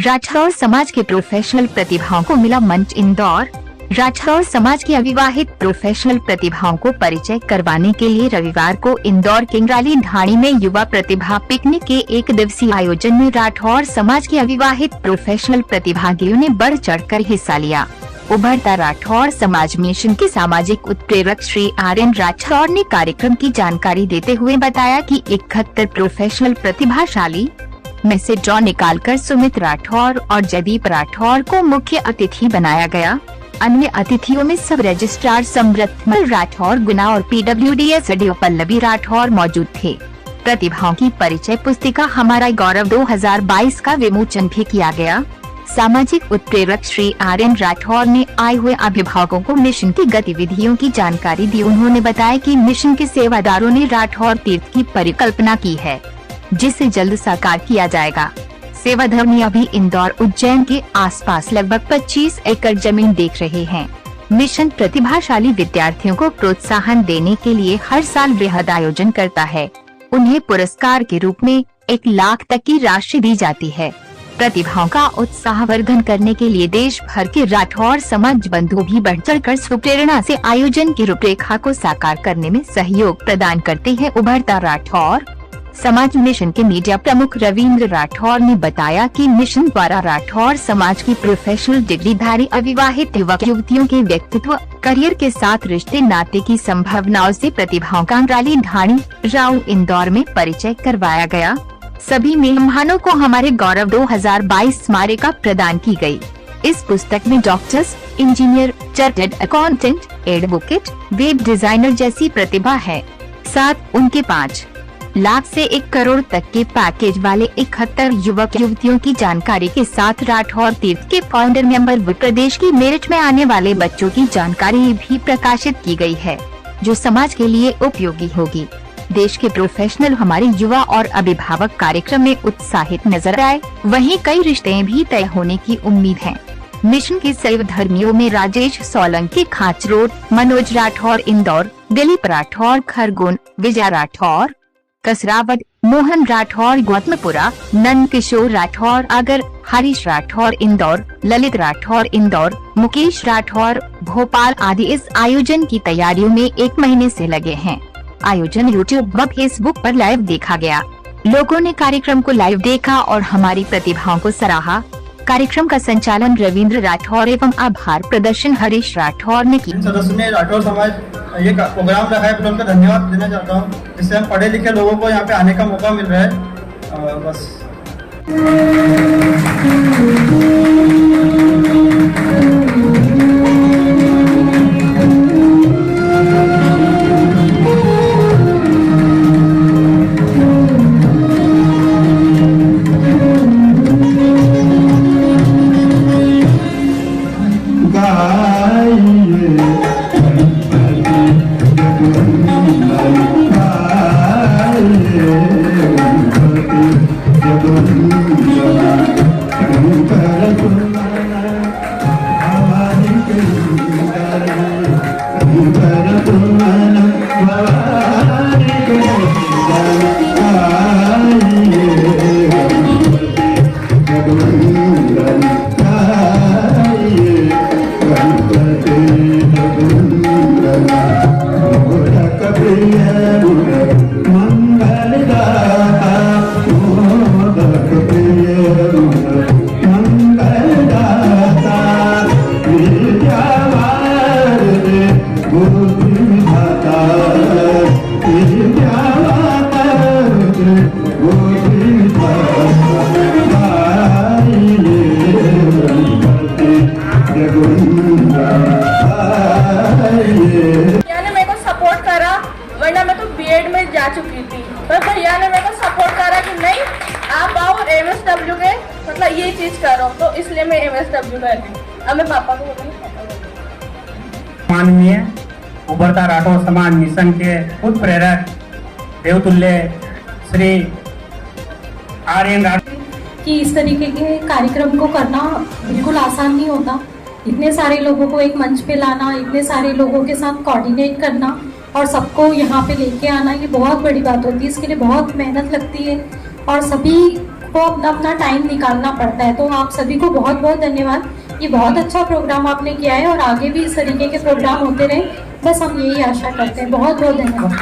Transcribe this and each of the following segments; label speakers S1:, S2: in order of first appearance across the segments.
S1: राठौर समाज के प्रोफेशनल प्रतिभाओं को मिला मंच। इंदौर राठौर समाज की अविवाहित प्रोफेशनल प्रतिभाओं को परिचय करवाने के लिए रविवार को इंदौर किंगराली ढाणी में युवा प्रतिभा पिकनिक के एक दिवसीय आयोजन में राठौर समाज के अविवाहित प्रोफेशनल प्रतिभागियों ने बढ़ चढ़कर हिस्सा लिया। उभरता राठौर समाज मिशन के सामाजिक उत्प्रेरक श्री आर्यन राठौर ने कार्यक्रम की जानकारी देते हुए बताया कि 71 प्रोफेशनल प्रतिभाशाली में से ड्रॉ निकालकर सुमित राठौर और जयदीप राठौर को मुख्य अतिथि बनाया गया। अन्य अतिथियों में सब रजिस्ट्रार समृद्धमल राठौर गुना और PWDSDO पल्लवी राठौर मौजूद थे। प्रतिभाओं की परिचय पुस्तिका हमारा गौरव 2022 का विमोचन भी किया गया। सामाजिक उत्प्रेरक श्री आर्यन राठौर ने आए हुए अभिभावकों को मिशन की गतिविधियों की जानकारी दी। उन्होंने बताया कि मिशन के सेवादारों ने राठौर तीर्थ की परिकल्पना की है, जिसे जल्द साकार किया जाएगा। सेवाधर्मी अभी इंदौर उज्जैन के आसपास लगभग 25 एकड़ जमीन देख रहे हैं। मिशन प्रतिभाशाली विद्यार्थियों को प्रोत्साहन देने के लिए हर साल वृहद आयोजन करता है। उन्हें पुरस्कार के रूप में 1 लाख तक की राशि दी जाती है। प्रतिभाओं का उत्साहवर्धन करने के लिए देश भर के राठौर समाज बंधु भी बढ़ चढ़कर स्वप्रेरणा से आयोजन की रूपरेखा को साकार करने में सहयोग प्रदान करते हैं। उभरता राठौर समाज मिशन के मीडिया प्रमुख रविंद्र राठौर ने बताया कि मिशन द्वारा राठौर समाज की प्रोफेशनल डिग्रीधारी अविवाहित युवक युवतियों के व्यक्तित्व, करियर के साथ रिश्ते नाते की संभावनाओं से प्रतिभाओं का किंगराली ढाणी राव इंदौर में परिचय करवाया गया। सभी मेहमानों को हमारे गौरव 2022 स्मारिका प्रदान की गई। इस पुस्तक में doctors, engineer, chartered accountant, advocate, web designer जैसी प्रतिभा है। साथ उनके 5 लाख से 1 करोड़ तक के पैकेज वाले 71 युवक युवतियों की जानकारी के साथ राठौर तीर्थ के फाउंडर मेंबर व प्रदेश की मेरिट में आने वाले बच्चों की जानकारी भी प्रकाशित की गई है, जो समाज के लिए उपयोगी होगी। देश के प्रोफेशनल हमारे युवा और अभिभावक कार्यक्रम में उत्साहित नजर आए। वहीं कई रिश्ते भी तय होने की उम्मीद है। मिशन के सेवाधर्मियों में राजेश सोलंकी खाच रोड, मनोज राठौर इंदौर, दिलीप राठौर खरगोन, विजय राठौर कसरावद, मोहन राठौर गौतमपुरा, नंद किशोर राठौर आगर, हरीश राठौर इंदौर, ललित राठौर इंदौर, मुकेश राठौर भोपाल आदि इस आयोजन की तैयारियों में 1 महीने से लगे हैं। आयोजन YouTube व Facebook पर लाइव देखा गया। लोगों ने कार्यक्रम को लाइव देखा और हमारी प्रतिभाओं को सराहा। कार्यक्रम का संचालन रविंद्र राठौर एवं आभार प्रदर्शन हरीश राठौर ने किया।
S2: सदस्य ने राठौर समाज ये प्रोग्राम रखा है, उनका धन्यवाद देना चाहता हूँ, जिससे हम पढ़े लिखे लोगों को यहाँ पे आने का मौका मिल रहा है। बस
S3: वरना मैं तो बीएड में जा चुकी थी, पर भैया ने मेरे को सपोर्ट करा कि नहीं आप आओ MSW के, मतलब ये चीज करो, तो इसलिए मैं MSW कर रही हूँ। अब मैं पापा को बोलूँगी।
S4: माननीय उभरता राठौर समाज मिशन के उत्प्रेरक देवतुल्य श्री आर्यन राठौर
S5: कि इस तरीके के कार्यक्रम को करना बिल्कुल आसान नहीं होता। इतने सारे लोगों को एक मंच पे लाना, इतने सारे लोगों के साथ कोऑर्डिनेट करना और सबको यहाँ पे लेके आना, ये बहुत बड़ी बात होती है। इसके लिए बहुत मेहनत लगती है और सभी को अपना अपना टाइम निकालना पड़ता है। तो आप सभी को बहुत बहुत धन्यवाद। ये बहुत अच्छा प्रोग्राम आपने किया है और आगे भी इस तरीके के प्रोग्राम होते रहे, बस हम यही आशा करते हैं। बहुत बहुत धन्यवाद।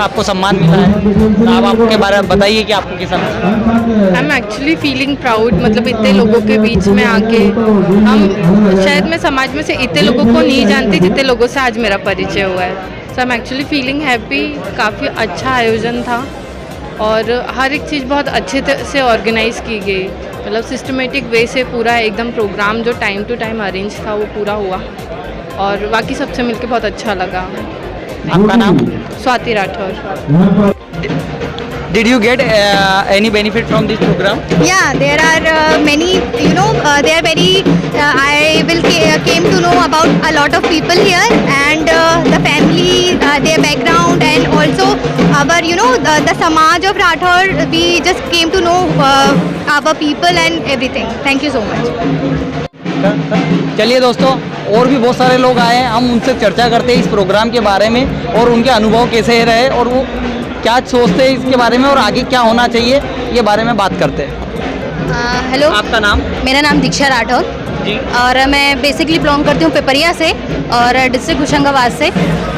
S6: आपको सम्मान मिला है, आप आपके बारे में बताइए कि आपको कैसा लगा?
S7: आई एम एक्चुअली फीलिंग प्राउड, मतलब इतने लोगों के बीच में आके हम शायद मैं समाज में से इतने लोगों को नहीं जानती जितने लोगों से आज मेरा परिचय हुआ है। So I am actually feeling happy. काफ़ी अच्छा आयोजन था और हर एक चीज़ बहुत अच्छे से ऑर्गेनाइज़ की गई, मतलब सिस्टमेटिक वे से पूरा एकदम प्रोग्राम जो टाइम टू टाइम अरेंज था वो पूरा हुआ और बाकी सबसे मिलके बहुत अच्छा लगा।
S6: आपका नाम?
S7: Swati Rathore.
S6: Did you get any benefit from this program?
S8: Yeah, there are many, they are very, came to know about a lot of people here and the family, their background and also our, the Samaj of Rathore, we just came to know our people and everything. Thank you so much.
S6: चलिए दोस्तों, और भी बहुत सारे लोग आए हैं, हम उनसे चर्चा करते हैं इस प्रोग्राम के बारे में और उनके अनुभव कैसे रहे और वो क्या सोचते हैं इसके बारे में और आगे क्या होना चाहिए, ये बारे में बात करते हैं।
S8: हेलो,
S6: आपका नाम?
S8: मेरा नाम दीक्षा राठौर
S6: जी।
S8: और मैं बेसिकली बिलोंग करती हूँ पिपरिया से और डिस्ट्रिक्ट होशंगाबाद से।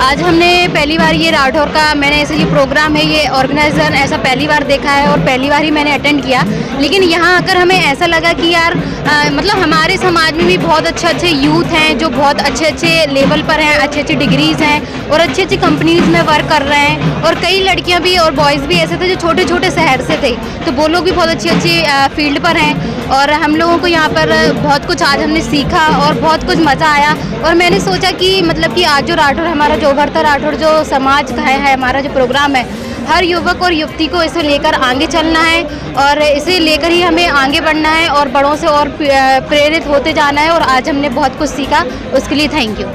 S8: आज हमने पहली बार ये राठौर का, मैंने ऐसे ये प्रोग्राम है, ये ऑर्गेनाइजर ऐसा पहली बार देखा है और पहली बार ही मैंने अटेंड किया। लेकिन यहाँ आकर हमें ऐसा लगा कि यार मतलब हमारे समाज में भी बहुत अच्छे अच्छे यूथ हैं जो बहुत अच्छे अच्छे लेवल पर हैं, अच्छी अच्छी डिग्रीज़ हैं और अच्छी अच्छी कंपनीज़ में वर्क कर रहे हैं। और कई लड़कियाँ भी और बॉयज़ भी ऐसे थे जो छोटे छोटे शहर से थे, तो वो लोग भी बहुत अच्छी अच्छी फील्ड पर हैं। और हम लोगों को यहाँ पर बहुत कुछ आज हमने सीखा और बहुत कुछ मज़ा आया। और मैंने सोचा कि मतलब कि आज जो राठौर, हमारा जो उभरता राठौर जो समाज का है, हमारा जो प्रोग्राम है, हर युवक और युवती को इसे लेकर आगे चलना है और इसे लेकर ही हमें आगे बढ़ना है और बड़ों से और प्रेरित होते जाना है। और आज हमने बहुत कुछ सीखा, उसके लिए थैंक यू।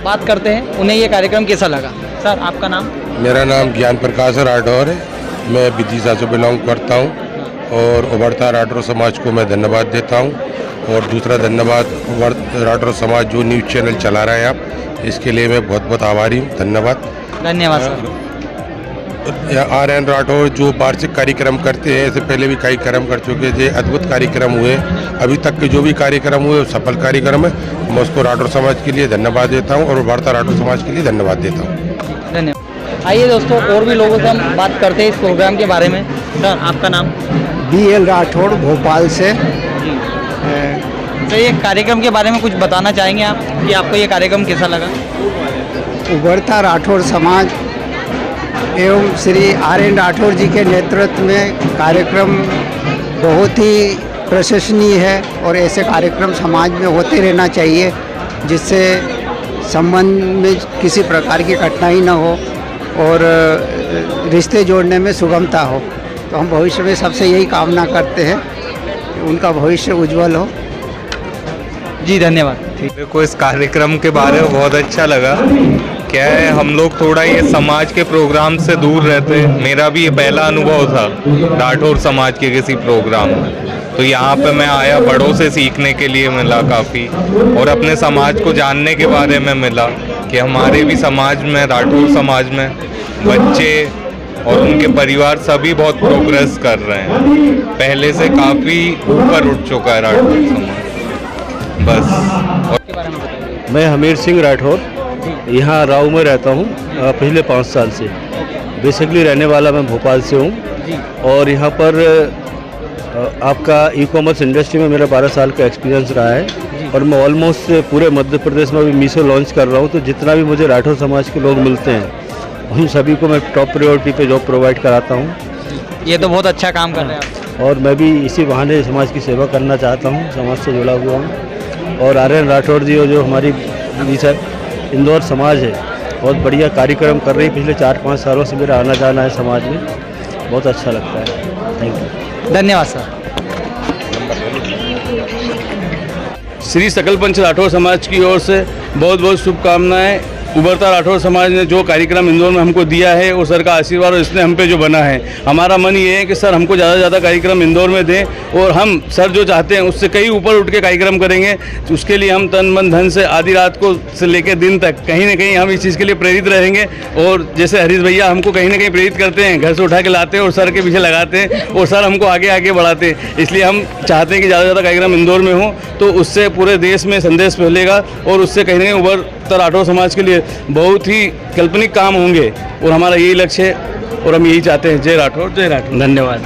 S6: बात करते हैं, उन्हें ये कार्यक्रम कैसा लगा। सर, आपका नाम?
S9: मेरा नाम ज्ञान प्रकाश राठौर है, मैं विदिशा से बिलोंग करता हूँ और उभरता राठौर समाज को मैं धन्यवाद देता हूँ। और दूसरा धन्यवाद राठौर समाज जो न्यूज़ चैनल चला रहा है आप, इसके लिए मैं बहुत बहुत आभारी हूँ। धन्यवाद।
S6: धन्यवाद सर।
S9: RN राठौर जो वार्षिक कार्यक्रम करते हैं, ऐसे पहले भी कई कार्यक्रम कर चुके थे, अद्भुत कार्यक्रम हुए। अभी तक के जो भी कार्यक्रम हुए सफल कार्यक्रम है, मैं उसको राठौर समाज के लिए धन्यवाद देता हूँ और उभरता राठौर समाज के लिए धन्यवाद देता हूँ।
S6: धन्यवाद। आइए दोस्तों, और भी लोगों से हम बात करते हैं इस प्रोग्राम के बारे में। सर, आपका नाम?
S10: BL राठौड़, भोपाल से।
S6: तो ये कार्यक्रम के बारे में कुछ बताना चाहेंगे आप कि आपको ये कार्यक्रम कैसा लगा?
S10: उभरता राठौर समाज एवं श्री RN राठौर जी के नेतृत्व में कार्यक्रम बहुत ही प्रशंसनीय है और ऐसे कार्यक्रम समाज में होते रहना चाहिए जिससे संबंध में किसी प्रकार की कठिनाई न हो और रिश्ते जोड़ने में सुगमता हो। तो हम भविष्य में सबसे यही कामना करते हैं, उनका भविष्य उज्जवल हो।
S6: जी धन्यवाद।
S11: मेरे को इस कार्यक्रम के बारे में बहुत अच्छा लगा। क्या है, हम लोग थोड़ा ये समाज के प्रोग्राम से दूर रहते, मेरा भी ये पहला अनुभव था राठौर समाज के किसी प्रोग्राम में, तो यहाँ पे मैं आया, बड़ों से सीखने के लिए मिला काफ़ी और अपने समाज को जानने के बारे में मिला कि हमारे भी समाज में, राठौर समाज में बच्चे और उनके परिवार सभी बहुत प्रोग्रेस कर रहे हैं, पहले से काफ़ी ऊपर उठ चुका है राठौर समाज। बस।
S12: मैं हमीर सिंह राठौर यहाँ राव में रहता हूँ पिछले 5 साल से। बेसिकली रहने वाला मैं भोपाल से हूँ और यहाँ पर आपका ई-कॉमर्स इंडस्ट्री में मेरा 12 साल का एक्सपीरियंस रहा है और मैं ऑलमोस्ट पूरे मध्य प्रदेश में अभी मीशो लॉन्च कर रहा हूँ। तो जितना भी मुझे राठौर समाज के लोग मिलते हैं उन सभी को मैं टॉप प्रायोरिटी पे जॉब प्रोवाइड कराता हूँ।
S6: ये तो बहुत अच्छा काम कर रहे हैं आप।
S12: और मैं भी इसी बहाने समाज की सेवा करना चाहता हूँ, समाज से जुड़ा हुआ हूँ। और RN राठौर जी जो हमारी इंदौर समाज है, बहुत बढ़िया कार्यक्रम कर रही है। पिछले 4-5 सालों से मेरा आना जाना है समाज में, बहुत अच्छा लगता है। Thank you.
S6: धन्यवाद सर।
S12: श्री सकल पंच राठौर समाज की ओर से बहुत बहुत शुभकामनाएं। उभरता राठौर समाज ने जो कार्यक्रम इंदौर में हमको दिया है और सर का आशीर्वाद और इसने हम पे जो बना है, हमारा मन ये है कि सर हमको ज़्यादा से ज़्यादा कार्यक्रम इंदौर में दें और हम सर जो चाहते हैं उससे कहीं ऊपर उठ के कार्यक्रम करेंगे। उसके लिए हम तन मन धन से आधी रात को से लेकर दिन तक कहीं ना कहीं हम इस चीज़ के लिए प्रेरित रहेंगे। और जैसे हरीश भैया हमको कहीं ना कहीं प्रेरित करते हैं, घर से उठा के लाते हैं और सर के पीछे लगाते हैं और सर हमको आगे आगे बढ़ाते हैं। इसलिए हम चाहते हैं कि ज़्यादा से ज़्यादा कार्यक्रम इंदौर में हो, तो उससे पूरे देश में संदेश फैलेगा और उससे कहीं ना कहीं उभरता राठौर समाज के लिए बहुत ही काल्पनिक काम होंगे और हमारा यही लक्ष्य है और हम यही चाहते हैं। जय राठौर, जय राठौर।
S13: धन्यवाद।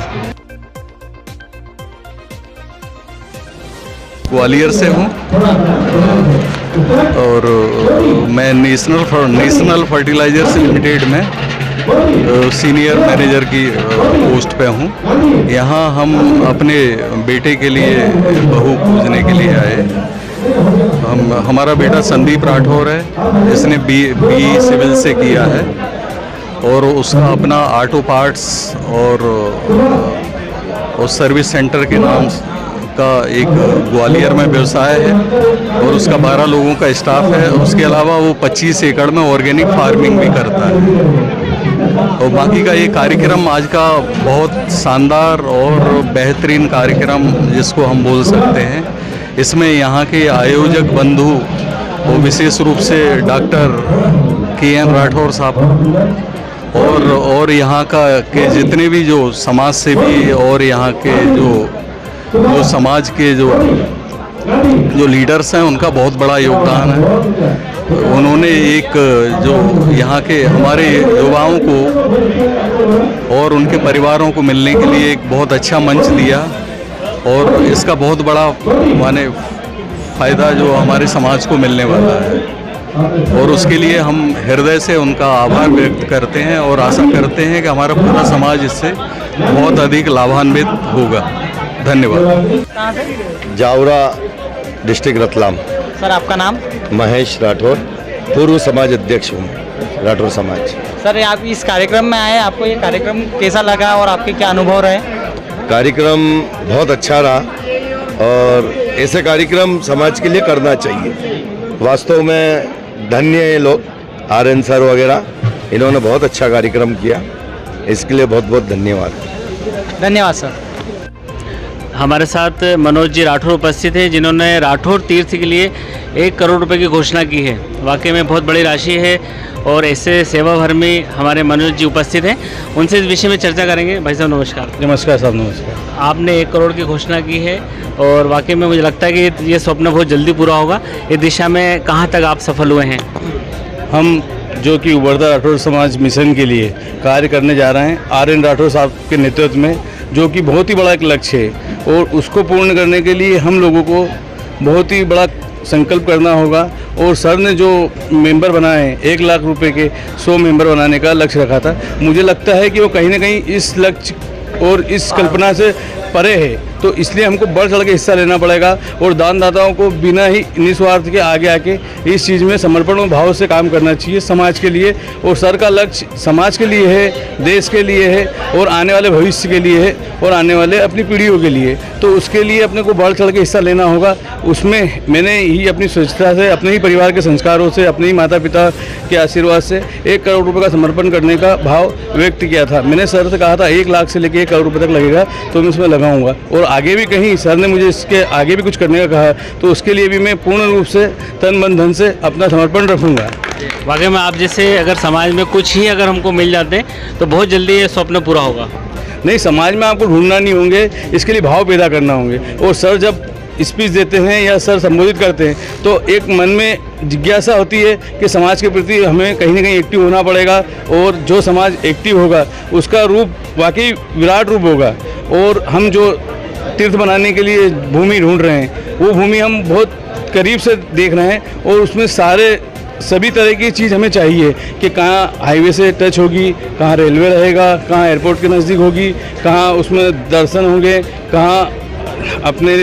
S13: ग्वालियर से हूँ और मैं नेशनल फर्टिलाइजर्स लिमिटेड में सीनियर मैनेजर की पोस्ट पे हूँ। यहाँ हम अपने बेटे के लिए बहू पूजने के लिए आए। हमारा बेटा संदीप राठौर है, इसने बी सिविल से किया है और उसका अपना ऑटो पार्ट्स और सर्विस सेंटर के नाम का एक ग्वालियर में व्यवसाय है और उसका 12 लोगों का स्टाफ है। उसके अलावा वो 25 एकड़ में ऑर्गेनिक फार्मिंग भी करता है। और बाकी का ये कार्यक्रम आज का बहुत शानदार और बेहतरीन कार्यक्रम जिसको हम बोल सकते हैं। इसमें यहाँ के आयोजक बंधु वो विशेष रूप से डॉक्टर KN राठौर साहब और यहाँ का के जितने भी जो समाज सेवी और यहाँ के जो समाज के जो लीडर्स हैं उनका बहुत बड़ा योगदान है। उन्होंने एक जो यहाँ के हमारे युवाओं को और उनके परिवारों को मिलने के लिए एक बहुत अच्छा मंच दिया और इसका बहुत बड़ा माने फ़ायदा जो हमारे समाज को मिलने वाला है और उसके लिए हम हृदय से उनका आभार व्यक्त करते हैं और आशा करते हैं कि हमारा पूरा समाज इससे बहुत अधिक लाभान्वित होगा। धन्यवाद।
S14: जावरा डिस्ट्रिक्ट रतलाम।
S6: सर आपका नाम?
S14: महेश राठौर, पूर्व समाज अध्यक्ष हूँ राठौर समाज।
S6: सर आप इस कार्यक्रम में आए, आपको ये कार्यक्रम कैसा लगा और आपके क्या अनुभव रहे?
S14: कार्यक्रम बहुत अच्छा रहा और ऐसे कार्यक्रम समाज के लिए करना चाहिए। वास्तव में धन्य ये लोग RN सर वगैरह, इन्होंने बहुत अच्छा कार्यक्रम किया, इसके लिए बहुत बहुत धन्यवाद।
S6: धन्यवाद सर।
S13: हमारे साथ मनोज जी राठौर उपस्थित हैं जिन्होंने राठौर तीर्थ के लिए 1 करोड़ रुपए की घोषणा की है। वाकई में बहुत बड़ी राशि है और ऐसे सेवा भर में हमारे मनोज जी उपस्थित हैं, उनसे इस विषय में चर्चा करेंगे। भाई साहब नमस्कार।
S12: नमस्कार साहब, नमस्कार।
S13: आपने 1 करोड़ की घोषणा की है और वाकई में मुझे लगता है कि ये स्वप्न बहुत जल्दी पूरा होगा। इस दिशा में कहाँ तक आप सफल हुए हैं?
S12: हम जो कि उभरता राठौर समाज मिशन के लिए कार्य करने जा रहे हैं RN राठौर साहब के नेतृत्व में, जो कि बहुत ही बड़ा एक लक्ष्य है और उसको पूर्ण करने के लिए हम लोगों को बहुत ही बड़ा संकल्प करना होगा। और सर ने जो मेंबर बनाए हैं 1 लाख रुपए के 100 मेंबर बनाने का लक्ष्य रखा था, मुझे लगता है कि वो कहीं ना कहीं इस लक्ष्य और इस कल्पना से परे है, तो इसलिए हमको बढ़ चढ़ के हिस्सा लेना पड़ेगा और दानदाताओं को बिना ही निस्वार्थ के आगे आके इस चीज़ में समर्पण भाव से काम करना चाहिए समाज के लिए। और सर का लक्ष्य समाज के लिए है, देश के लिए है और आने वाले भविष्य के लिए है और आने वाले अपनी पीढ़ियों के लिए, तो उसके लिए अपने को बढ़ चढ़ के हिस्सा लेना होगा। उसमें मैंने ही अपनी स्वच्छता से, अपने ही परिवार के संस्कारों से, अपने ही माता पिता के आशीर्वाद से 1 करोड़ रुपये का समर्पण करने का भाव व्यक्त किया था। मैंने सर से कहा था 1 लाख से लेकर 1 करोड़ रुपये तक लगेगा, तो मैं उसमें लगाऊंगा और आगे भी कहीं सर ने मुझे इसके आगे भी कुछ करने का कहा, तो उसके लिए भी मैं पूर्ण रूप से तन मन धन से अपना समर्पण रखूंगा।
S13: वाकई में आप जैसे अगर समाज में कुछ ही अगर हमको मिल जाते हैं तो बहुत जल्दी ये स्वप्न पूरा होगा।
S12: नहीं, समाज में आपको ढूंढना नहीं होंगे, इसके लिए भाव पैदा करना होंगे। और सर जब स्पीच देते हैं या सर संबोधित करते हैं तो एक मन में जिज्ञासा होती है कि समाज के प्रति हमें कहीं ना कहीं एक्टिव होना पड़ेगा और जो समाज एक्टिव होगा उसका रूप वाकई विराट रूप होगा। और हम जो तीर्थ बनाने के लिए भूमि ढूंढ रहे हैं वो भूमि हम बहुत करीब से देख रहे हैं और उसमें सभी तरह की चीज़ हमें चाहिए कि कहाँ हाईवे से टच होगी, कहाँ रेलवे रहेगा, कहाँ एयरपोर्ट के नज़दीक होगी, कहाँ उसमें दर्शन होंगे, कहाँ अपने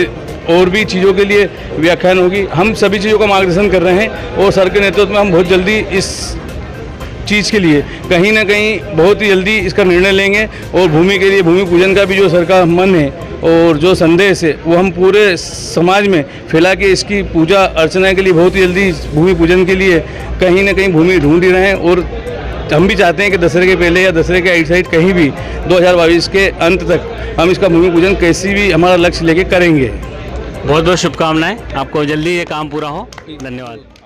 S12: और भी चीज़ों के लिए व्याख्यान होगी। हम सभी चीज़ों का मार्गदर्शन कर रहे हैं और सर के नेतृत्व में हम बहुत जल्दी इस चीज़ के लिए कहीं ना कहीं बहुत ही जल्दी इसका निर्णय लेंगे और भूमि के लिए भूमि पूजन का भी जो सरकार मन है और जो संदेश है वो हम पूरे समाज में फैला के इसकी पूजा अर्चना के लिए बहुत ही जल्दी भूमि पूजन के लिए कहीं ना कहीं भूमि ढूंढ ही रहे हैं। और हम भी चाहते हैं कि दशहरे के पहले या दशहरे के साइड कहीं भी 2022 के अंत तक हम इसका भूमि पूजन कैसी भी हमारा लक्ष्य लेके करेंगे।
S15: बहुत बहुत शुभकामनाएं, आपको जल्दी ये काम पूरा हो। धन्यवाद।